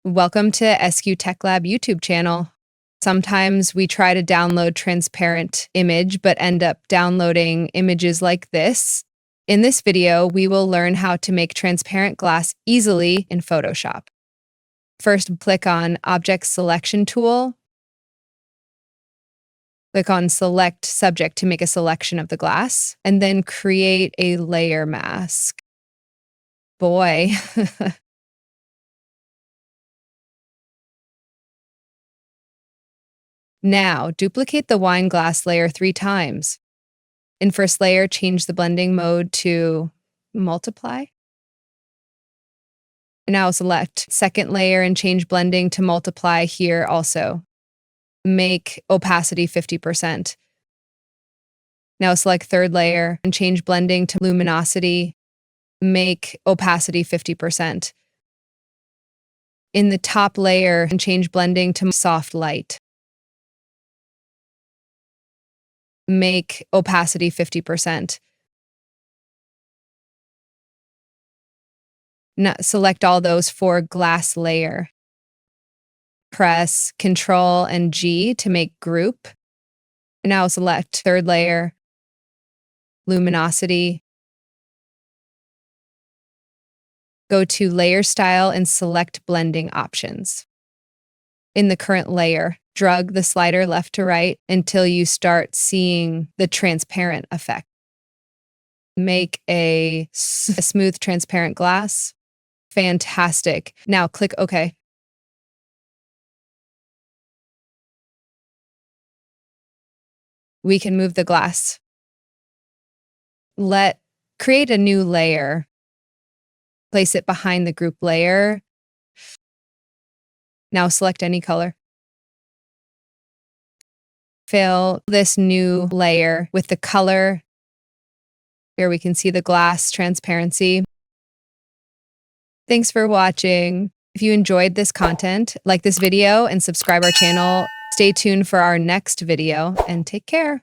Welcome to SQ Tech Lab YouTube channel. Sometimes we try to download transparent image, but end up downloading images like this. In this video, we will learn how to make transparent glass easily in Photoshop. First, click on Object Selection tool. Click on Select Subject to make a selection of the glass, and then create a layer mask. Boy. Now, duplicate the wine glass layer 3 times. In first layer, change the blending mode to multiply. Now select second layer and change blending to multiply here also. Make opacity 50%. Now select third layer and change blending to luminosity. Make opacity 50%. In the top layer, and change blending to soft light. Make opacity 50%. Now select all those for glass layer. Press Ctrl and G to make group. Now select third layer, luminosity. Go to layer style and select blending options. In the current layer, drag the slider left to right until you start seeing the transparent effect. Make a smooth transparent glass. Fantastic. Now click OK. We can move the glass. Create a new layer. Place it behind the group layer. Now select any color. Fill this new layer with the color. Here we can see the glass transparency. Thanks for watching. If you enjoyed this content, like this video and subscribe our channel. Stay tuned for our next video and take care.